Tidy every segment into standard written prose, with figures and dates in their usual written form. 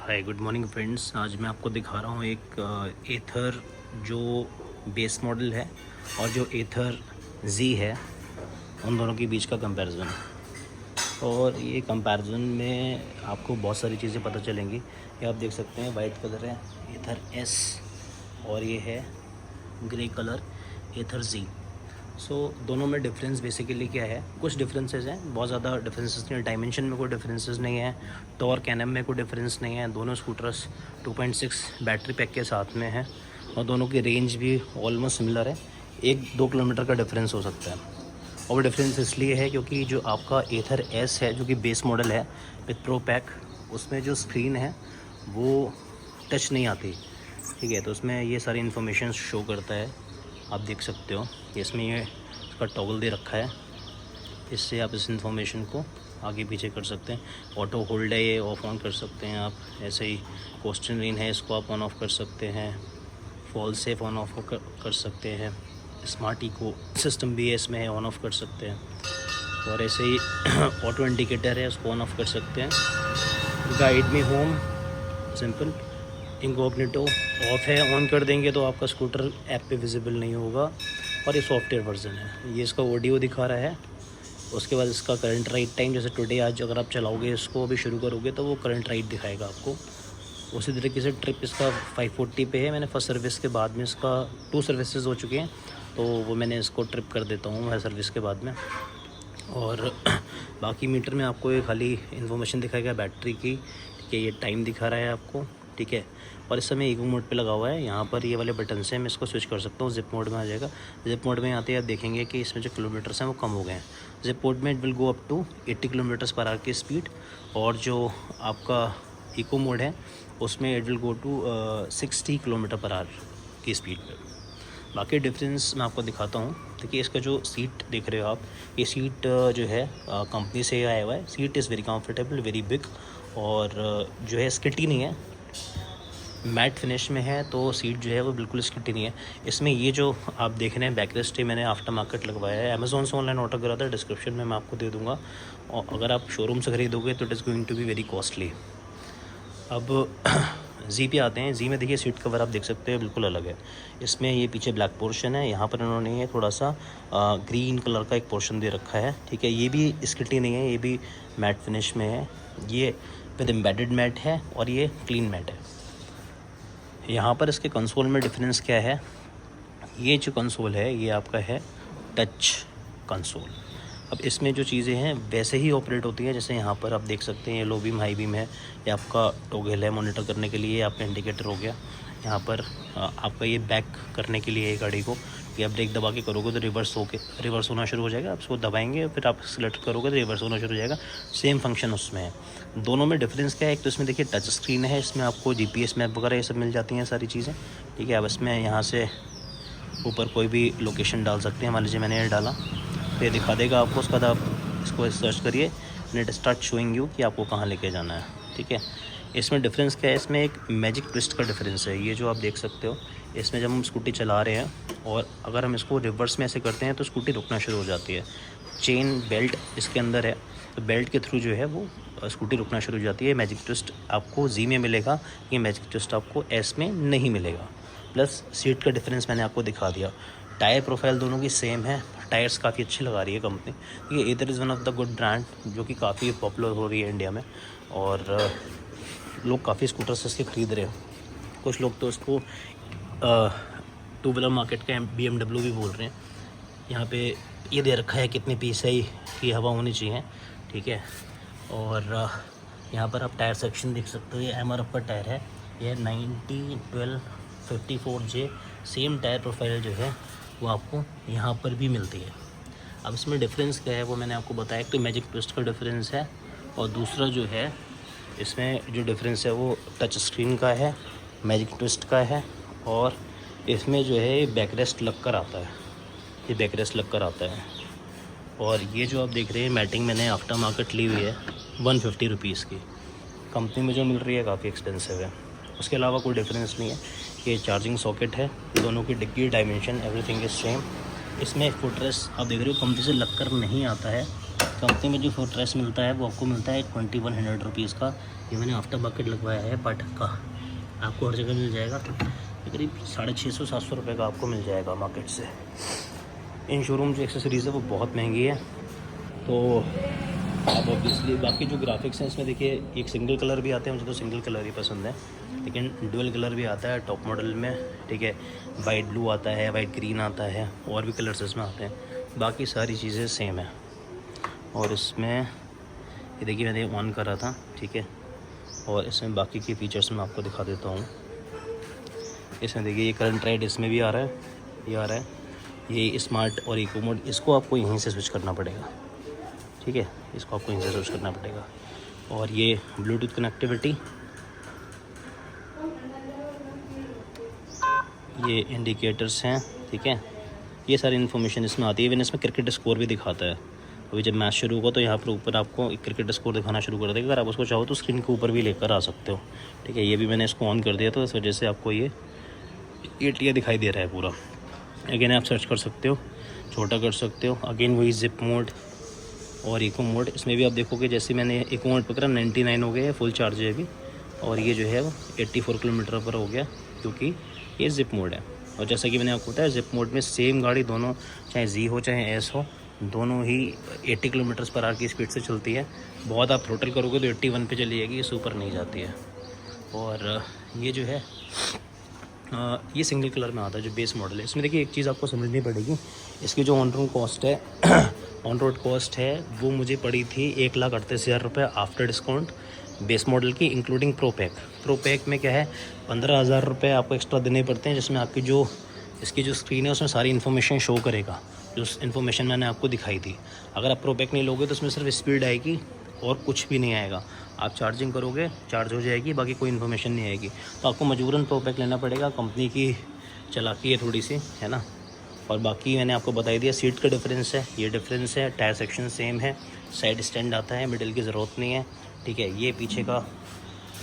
Hi good morning friends. आज मैं आपको दिखा रहा हूँ एक एथर जो बेस मॉडल है और जो एथर जी है, उन दोनों के बीच का कंपैरिजन। और ये कंपैरिजन में आपको बहुत सारी चीज़ें पता चलेंगी। ये आप देख सकते हैं, वाइट कलर है एथर एस और ये है ग्रे कलर एथर जी। दोनों में डिफरेंस बेसिकली क्या है, कुछ डिफरेंसेस हैं, बहुत ज़्यादा डिफरेंसेस नहीं है। डायमेंशन में कोई डिफरेंसेस नहीं है, टॉर्क एनएम में कोई डिफरेंस नहीं है। दोनों स्कूटर्स 2.6 बैटरी पैक के साथ में हैं और दोनों की रेंज भी ऑलमोस्ट सिमिलर है। 1-2 किलोमीटर का डिफरेंस हो सकता है। और वो डिफरेंस इसलिए है क्योंकि जो आपका एथर एस है, जो कि बेस मॉडल है विथ प्रो पैक, उसमें जो स्क्रीन है वो टच नहीं आती, ठीक है। तो उसमें ये सारी इन्फॉर्मेशन शो करता है, आप देख सकते हो। इसमें ये इसका टॉगल दे रखा है, इससे आप इस इंफॉर्मेशन को आगे पीछे कर सकते हैं। ऑटो होल्ड है, ये ऑफ ऑन कर सकते हैं आप। ऐसे ही क्वेश्चन रेन है, इसको आप ऑन ऑफ कर सकते हैं। फॉल सेफ ऑन ऑफ कर सकते हैं। स्मार्ट इको सिस्टम भी है इसमें है, ऑन ऑफ कर सकते हैं। और ऐसे ही ऑटो इंडिकेटर है, उसको ऑन ऑफ कर सकते हैं। Guide me home simple. Incognito of है, ऑन कर देंगे तो आपका स्कूटर ऐप पे विजिबल नहीं होगा। और ये सॉफ्टवेयर वर्जन है। ये इसका ऑडियो दिखा रहा है। उसके बाद इसका करंट राइड टाइम, जैसे टुडे आज अगर आप चलाओगे, इसको अभी शुरू करोगे तो वो करंट राइड दिखाएगा आपको। उसी तरीके से ट्रिप इसका 540 पे है। मैंने फर्स्ट सर्विस के बाद में इसका 2 सर्विसेज हो चुके हैं, तो वो मैंने इसको ट्रिप कर देता हूँ हर सर्विस के बाद में। और बाकी मीटर में आपको ये खाली इन्फॉर्मेशन दिखाएगा बैटरी की, ठीक है। ये टाइम दिखा रहा है आपको, ठीक है। और इस समय ईको मोड पे लगा हुआ है। यहाँ पर ये वाले बटन से मैं इसको स्विच कर सकता हूँ, जिप मोड में आ जाएगा। जिप मोड में आते ही आप देखेंगे कि इसमें जो किलोमीटर्स हैं वो कम हो गए हैं। जिप मोड में it will go up to 80 kilometers per hour की स्पीड। और जो आपका इको मोड है उसमें it will go to 60 kilometer per hour की स्पीड पर। बाकी डिफरेंस मैं आपको दिखाता हूँ। देखिए, इसका जो सीट देख रहे हो आप, ये सीट जो है कंपनी से आया हुआ है। Seat is very comfortable, very big, और जो है स्किटी नहीं है, मैट फिनिश में है। तो सीट जो है वो बिल्कुल स्किटी नहीं है। इसमें ये जो आप देख रहे हैं बैकरेस्ट मैंने आफ्टर मार्केट लगवाया है, अमेज़ॉन से ऑनलाइन ऑर्डर करा था। डिस्क्रिप्शन में मैं आपको दे दूँगा। और अगर आप शोरूम से ख़रीदोगे तो it is going to be very costly. अब जी पे आते हैं। जी में देखिए, सीट कवर आप देख सकते हैं बिल्कुल अलग है। इसमें ये पीछे ब्लैक पोर्शन है, यहाँ पर इन्होंने ये थोड़ा सा ग्रीन कलर का एक पोर्शन दे रखा है, ठीक है। ये भी स्किटी नहीं है, ये भी मैट फिनिश में है। ये विद एम्बेडेड मैट है और ये क्लीन मैट है। यहाँ पर इसके कंसोल में डिफरेंस क्या है, ये जो कंसोल है ये आपका है टच कंसोल। अब इसमें जो चीज़ें हैं वैसे ही ऑपरेट होती हैं जैसे यहाँ पर आप देख सकते हैं। ये लो बीम हाई बीम है, ये आपका टॉगल है मॉनिटर करने के लिए। आपका इंडिकेटर हो गया। यहाँ पर आपका ये बैक करने के लिए गाड़ी को, या ब्रेक दबा के करोगे तो रिवर्स होना शुरू हो जाएगा। आप उसको दबाएंगे, फिर आप सेलेक्ट करोगे तो रिवर्स होना शुरू हो जाएगा। सेम फंक्शन उसमें है। दोनों में डिफरेंस क्या है, एक तो इसमें देखिए टच स्क्रीन है, इसमें आपको GPS मैप वगैरह ये सब मिल जाती हैं सारी चीज़ें, ठीक है। अब इसमें यहाँ से ऊपर कोई भी लोकेशन डाल सकते हैं। मान लीजिए मैंने ये डाला, फिर दिखा देगा आपको। उसके बाद आप इसको सर्च करिए, नेट स्टार्ट शोइंग यू कि आपको कहाँ लेके जाना है, ठीक है। इसमें डिफरेंस क्या है, इसमें एक मैजिक ट्विस्ट का डिफरेंस है। ये जो आप देख सकते हो, इसमें जब हम स्कूटी चला रहे हैं और अगर हम इसको रिवर्स में ऐसे करते हैं तो स्कूटी रुकना शुरू हो जाती है। चेन बेल्ट इसके अंदर है, तो बेल्ट के थ्रू जो है वो स्कूटी रुकना शुरू हो जाती है। मैजिक ट्विस्ट आपको जी में मिलेगा, ये मैजिक ट्विस्ट आपको एस में नहीं मिलेगा। प्लस सीट का डिफरेंस मैंने आपको दिखा दिया। टायर प्रोफाइल दोनों की सेम है। टायर्स काफ़ी अच्छे लगा रही है कंपनी। ये Ather is one of the good brand जो कि काफ़ी पॉपुलर हो रही है इंडिया में, और लोग काफ़ी स्कूटर्स इसके ख़रीद रहे हैं। कुछ लोग तो इसको 2 व्हीलर मार्केट का BMW भी बोल रहे हैं। यहाँ पे ये दे रखा है कितनी PSI की हवा होनी चाहिए, ठीक है। और यहाँ पर आप टायर सेक्शन देख सकते हो। ये MRF का टायर है, ये 90-12-54J। सेम टायर प्रोफाइल जो है वो आपको यहाँ पर भी मिलती है। अब इसमें डिफरेंस क्या है वो मैंने आपको बताया। एक तो मैजिक ट्विस्ट का डिफरेंस है, और दूसरा जो है इसमें जो डिफरेंस है वो टच स्क्रीन का है, मैजिक ट्विस्ट का है। और इसमें जो है ये बैकरेस्ट लग कर आता है, ये बैकरेस्ट लग कर आता है। और ये जो आप देख रहे हैं मैटिंग मैंने आफ्टर मार्केट ली हुई है 150 रुपीज़ की। कंपनी में जो मिल रही है काफ़ी एक्सपेंसिव है। उसके अलावा कोई डिफरेंस नहीं है। ये चार्जिंग सॉकेट है, दोनों की डिग्गी डायमेंशन एवरीथिंग इज़ सेम। इसमें फुटरेस्ट आप देख रहे हो कंपनी से लग कर नहीं आता है, कंपनी में जो फुट रेस्ट मिलता है वो आपको मिलता है 2100 रुपीज़ का। ये मैंने आफ्टर बकेट लगवाया है पाठक का, आपको हर जगह मिल जाएगा। करीब 650-700 रुपये का आपको मिल जाएगा मार्केट से। इन शोरूम जो एक्सेसरीज़ है वो बहुत महंगी है। तो अब ऑब्वियसली बाकी जो ग्राफिक्स हैं इसमें देखिए, एक सिंगल कलर भी आते हैं, मुझे तो सिंगल कलर ही पसंद है, लेकिन डुअल कलर भी आता है टॉप मॉडल में, ठीक है। वाइट ब्लू आता है, वाइट ग्रीन आता है, और भी कलर्स इसमें आते हैं। बाकी सारी चीज़ें सेम है। और इसमें ये देखिए मैंने ऑन करा था, ठीक है। और इसमें बाकी के फीचर्स मैं आपको दिखा देता हूँ। इसमें देखिए ये करंट राइड इसमें भी आ रहा है, ये आ रहा है। ये स्मार्ट और इको मोड, इसको आपको यहीं से स्विच करना पड़ेगा, ठीक है। इसको आपको यहीं से स्विच करना पड़ेगा। और ये ब्लूटूथ कनेक्टिविटी, ये इंडिकेटर्स हैं, ठीक है। ये सारी इन्फॉर्मेशन इसमें आती है। इवन इसमें क्रिकेट स्कोर भी दिखाता है। अभी जब मैच शुरू होगा तो यहाँ पर ऊपर आपको एक क्रिकेट स्कोर दिखाना शुरू कर देगा। अगर आप उसको चाहो तो स्क्रीन के ऊपर भी लेकर आ सकते हो, ठीक है। ये भी मैंने इसको ऑन कर दिया, तो इस वजह से आपको ये एटीए दिखाई दे रहा है पूरा। अगेन आप सर्च कर सकते हो, छोटा कर सकते हो। अगेन वही जिप मोड और इको मोड, इसमें भी आप देखोगे जैसे मैंने इको मोड पकड़ा 99 हो गया है, फुल चार्ज है अभी। और ये जो है वो 84 किलोमीटर पर हो गया, क्योंकि ये जिप मोड है। और जैसा कि मैंने आपको बताया, जिप मोड में सेम गाड़ी दोनों, चाहे जी हो चाहे एस हो, दोनों ही 80 किलोमीटर पर आवर की स्पीड से चलती है। बहुत आप थ्रोटल करोगे तो 81 पे चली जाएगी, ये सुपर नहीं जाती है। और ये जो है ये सिंगल कलर में आता है जो बेस मॉडल है। इसमें देखिए एक चीज़ आपको समझनी पड़ेगी, इसकी जो ऑन रोड कॉस्ट है ऑन रोड कॉस्ट है वो मुझे पड़ी थी 1,38,000 रुपये आफ्टर डिस्काउंट बेस मॉडल की, including pro pack. Pro pack में क्या है, 15,000 रुपये आपको एक्स्ट्रा देने पड़ते हैं, जिसमें आपकी जो इसकी जो स्क्रीन है उसमें सारी इन्फॉर्मेशन शो करेगा, जो इन्फॉर्मेशन मैंने आपको दिखाई थी। अगर आप प्रो पैक नहीं लोगे तो उसमें सिर्फ स्पीड आएगी और कुछ भी नहीं आएगा। आप चार्जिंग करोगे, चार्ज हो जाएगी, बाकी कोई इन्फॉर्मेशन नहीं आएगी। तो आपको मजबूरन प्रो पैक लेना पड़ेगा, कंपनी की चालाकी है थोड़ी सी, है ना। और बाकी मैंने आपको बता दिया, सीट का डिफरेंस है, ये डिफरेंस है। टायर सेक्शन सेम है, साइड स्टैंड आता है, मिडिल की ज़रूरत नहीं है, ठीक है। ये पीछे का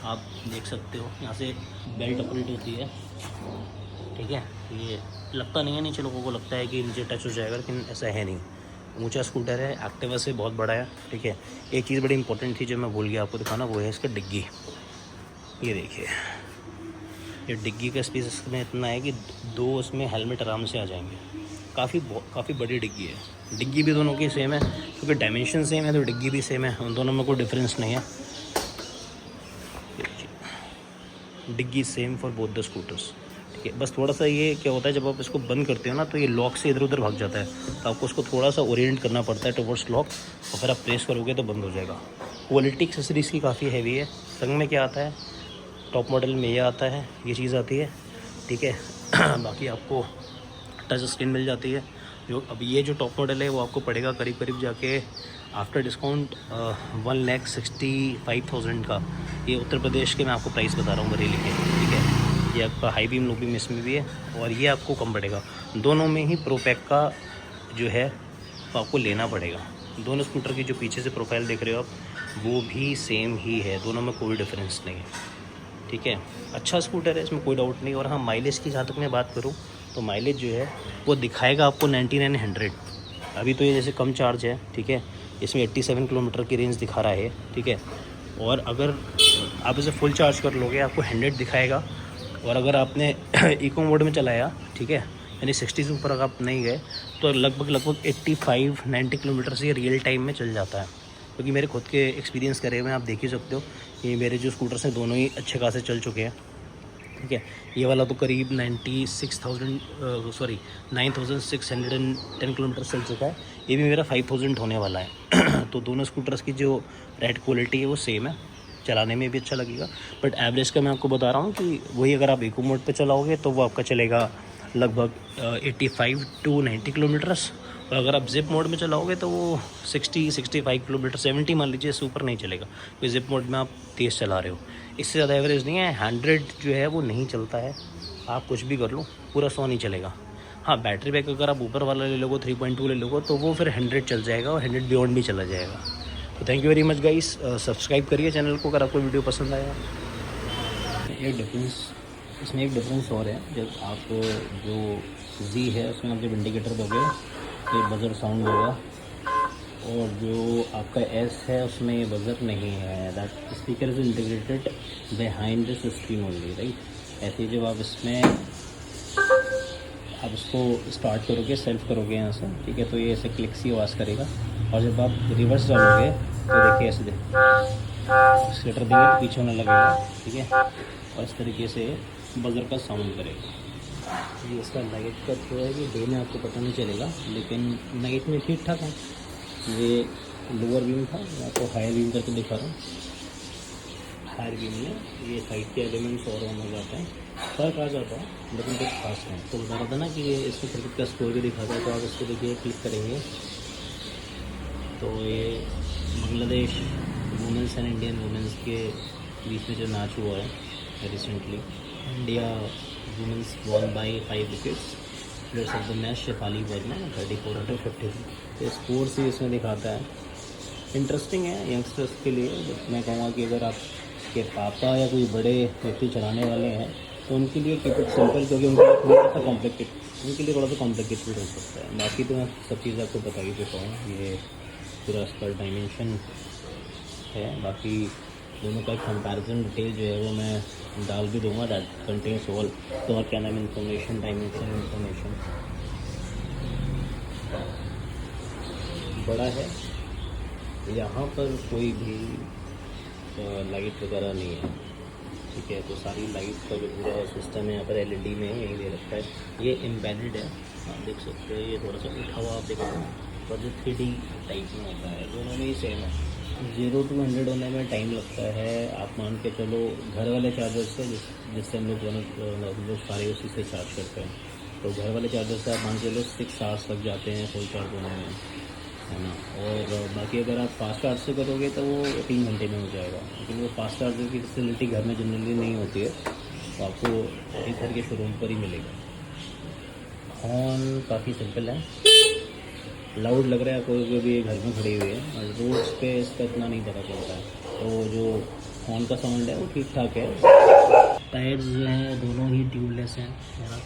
आप देख सकते हो, यहाँ से बेल्ट ऑपरेट होती है, ठीक है। ये लगता नहीं है, नीचे लोगों को लगता है कि नीचे टच हो जाएगा, लेकिन ऐसा है नहीं। ऊंचा स्कूटर है, एक्टिवा से बहुत बड़ा है, ठीक है। एक चीज़ बड़ी इंपॉर्टेंट थी जो मैं भूल गया आपको दिखाना, वो है इसका डिग्गी। ये देखिए, ये डिग्गी का स्पेस इसमें इतना है कि 2 उसमें हेलमेट आराम से आ जाएंगे। काफ़ी बड़ी डिग्गी है। डिग्गी भी दोनों की सेम है, क्योंकि डायमेंशन सेम है तो डिग्गी भी सेम है, उन दोनों में कोई डिफरेंस नहीं है। डिग्गी same for both the scooters, ठीक है। बस थोड़ा सा ये क्या होता है, जब आप इसको बंद करते हो ना तो ये लॉक से इधर उधर भाग जाता है, तो आपको उसको थोड़ा सा ओरिएंट करना पड़ता है टुवर्ड्स लॉक, और फिर आप प्रेस करोगे तो बंद हो जाएगा। क्वालिटी एक्सेसरीज़ की काफ़ी हैवी है। संग में क्या आता है, टॉप मॉडल में ये आता है, ये चीज़ आती है, ठीक है। बाकी आपको टच स्क्रीन मिल जाती है। जो अब ये जो टॉप मॉडल है वो आपको पड़ेगा करीब करीब जाके आफ्टर डिस्काउंट 1,65,000 का। ये उत्तर प्रदेश के मैं आपको प्राइस बता रहा हूँ, बरेली के, ठीक है। ये आपका हाई बीम लो बीम इसमें भी है, और ये आपको कम पड़ेगा। दोनों में ही प्रो पैक का जो है वो आपको लेना पड़ेगा। दोनों स्कूटर की जो पीछे से प्रोफाइल देख रहे हो आप, वो भी सेम ही है, दोनों में कोई डिफरेंस नहीं है, ठीक है। अच्छा स्कूटर है, इसमें कोई डाउट नहीं। और हाँ, माइलेज की जहाँ तक मैं बात करूँ तो माइलेज जो है वो दिखाएगा आपको 99-100। अभी तो ये जैसे कम चार्ज है, ठीक है, इसमें 87 किलोमीटर की रेंज दिखा रहा है, ठीक है। और अगर आप इसे फुल चार्ज कर लोगे आपको 100 दिखाएगा। और अगर आपने इको मोड में चलाया, ठीक है, यानी 60 से ऊपर अगर आप नहीं गए तो लगभग 85-90 किलोमीटर से ये रियल टाइम में चल जाता है। क्योंकि मेरे खुद के एक्सपीरियंस करे हुए हैं, आप देख ही सकते हो कि मेरे जो स्कूटर्स हैं दोनों ही अच्छे खासे चल चुके हैं, ठीक है। ये वाला तो करीब 9,610 किलोमीटर चल चुका है। ये भी मेरा 5,000 होने वाला है। तो दोनों स्कूटर्स की जो राइड क्वालिटी है वो सेम है, चलाने में भी अच्छा लगेगा। बट एवरेज का मैं आपको बता रहा हूँ कि वही अगर आप इको मोड पे चलाओगे तो वो आपका चलेगा लगभग 85-90 किलोमीटर्स। और अगर आप जिप मोड में चलाओगे तो वो 60-65 किलोमीटर, 70 मान लीजिए, सुपर नहीं चलेगा, क्योंकि जिप मोड में आप तेज़ चला रहे हो। इससे ज़्यादा एवरेज नहीं है। 100 जो है वो नहीं चलता है, आप कुछ भी कर लो, पूरा 100 नहीं चलेगा। हाँ, बैटरी बैक अगर आप ऊपर वाला ले लोगे, 3.2 ले लोगे, तो वो फिर 100 चल जाएगा और 100 बियॉन्ड भी चला जाएगा। तो thank you very much guys, subscribe करिए चैनल को अगर आपको वीडियो पसंद आया। इसमें एक डिफरेंस और है, जब आप जो जी है उसमें आप जब इंडिकेटर दोगे तो बजर साउंड होगा, और जो आपका एस है उसमें ये बजर नहीं है, that speaker is integrated behind this screen only, right. ऐसे ही जब आप इसमें आप इसको स्टार्ट करोगे, सेल्फ करोगे यहाँ से, ठीक है, तो ये ऐसे क्लिक सी आवाज़ करेगा। और जब आप रिवर्स डालोगे तो देखिए ऐसे स्लेटर देंगे तो पीछे होने लगेगा, ठीक है, और इस तरीके से बजर का साउंड करेगा। ये इसका लाइट का थ्रो है कि डे में आपको पता नहीं चलेगा, लेकिन नाइट में ठीक ठाक है। ये लोअर बीम था, मैं आपको हायर बीम करके दिखा रहा हूँ। हायर बीम में ये साइड के एलिमेंट्स और ऑन हो जाते हैं, फर्क आ जाता है, लेकिन कुछ खास नहीं। तो बता रहा था ना कि ये इसको क्रिकेट का स्कोर भी दिखाता है, तो आप इसको देखिए, क्लिक करेंगे तो ये Bangladesh women's and Indian women's के बीच में जो मैच हुआ है recently, India women's won by 5 wickets. Players of the match Shafali Verma 34-50। तो स्कोर से इसमें दिखाता है। इंटरेस्टिंग है यंगस्टर्स के लिए। मैं कहूँगा कि अगर आपके पापा या कोई बड़े व्यक्ति चलाने वाले हैं तो उनके लिए कीप इट सिंपल, क्योंकि उनके लिए थोड़ा सा कॉम्प्लिकेटेड हो सकता है। बाकी तो मैं सब चीज़ आपको बता ही देता हूँ। ये पूरा इसका डायमेंशन है, बाकी दोनों का कंपैरिजन डिटेल जो है वो मैं डाल भी दूंगा, दैट कंटेन्स ऑल तो क्या नाम इंफॉर्मेशन, डायमेंशन इंफॉर्मेशन। बड़ा है, यहाँ पर कोई भी लाइट वगैरह नहीं है, ठीक है। तो सारी लाइट का जो पूरा सिस्टम है यहाँ पर एलईडी में यही दे रखा है। ये एम्बेडेड है, आप देख सकते हैं। ये थोड़ा सा उठा हुआ आप देख सकते हैं, पर जो 3D टाइप में होता है, दोनों में ही सेम है। 0 to 100 होने में टाइम लगता है। आप मान के चलो घर वाले चार्जर से, जिससे हम लोग सारे उसी से चार्ज करते हैं, तो घर वाले चार्जर से आप मान के चलो 6 आवर्स लग जाते हैं फुल चार्ज होने में, है ना। और बाकी अगर आप फास्ट चार्ज से करोगे तो वो 3 घंटे में हो जाएगा, लेकिन वो फास्ट चार्जर की फैसिलिटी घर में जनरली नहीं होती है, तो आपको इधर के शोरूम पर ही मिलेगा। हॉर्न काफ़ी सिंपल है, लाउड लग रहा है कोई कोई भी घर में खड़ी हुई है, और रोड्स पे इसका इतना नहीं पता चलता है। तो जो हॉर्न का साउंड है वो ठीक ठाक है। टायर्स जो हैं दोनों ही ट्यूबलेस हैं, है ना।